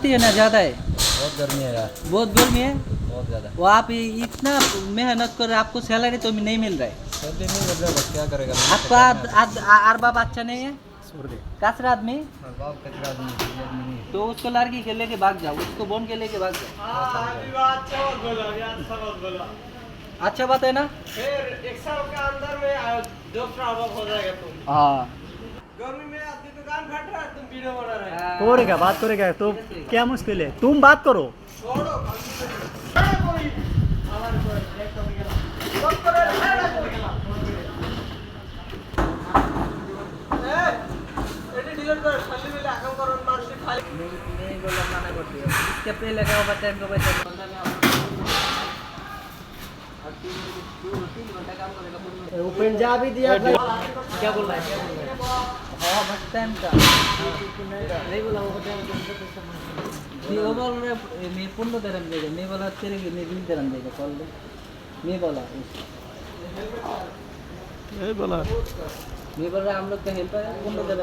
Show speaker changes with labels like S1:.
S1: है ना ज़्यादा है,
S2: बहुत गर्मी है यार,
S1: बहुत गर्मी है।
S2: बहुत ज़्यादा।
S1: वो आप इतना मेहनत कर रहे, आपको सैलरी तो नहीं मिल रहा है।
S2: सैलरी नहीं मिल रहा, बस क्या करेगा।
S1: आपका अरबाब अच्छा नहीं है, कासरा आदमी,
S2: बाप कचरा आदमी नहीं है।
S1: तो उसको लड़की के लेके भाग जाओ, उसको बोन के लेके भाग जाओ। अच्छा बात है ना।
S3: फिर 1 साल के अंदर में दूसरा अरबाब हो जाएगा तुम।
S1: हाँ
S3: गर्मी में आदमी दुकान फट रहा है, तुम वीडियो बना रहे हो।
S4: करेगा बात करेगा तो क्या मुश्किल है, तुम बात करो।
S3: छोड़ो कोई हमारे को एक तो गया सब करे है ना कोई एडी डिलीट कर खाली में अकाउंट करो मार्कशीट खाली
S1: नहीं बोला, मना कर दिया। इसके पे लगा हुआ टाइम को बचा बंदा में और 3 घंटा काम करेगा पूरी।
S4: वो पंजाबी दिया
S1: क्या बोल रहा है, क्या बोल रहा है? हाँ बस टाइम का नहीं बोला, वो टाइम नहीं वो बोल रहे मैं 15 धर्म देगा, मैं बोला तेरे के मैं 20 धर्म देगा कॉल दे, मैं बोला
S4: बोला
S1: मैं बोल रहा हम लोग का हेल्पर है 15 धर्म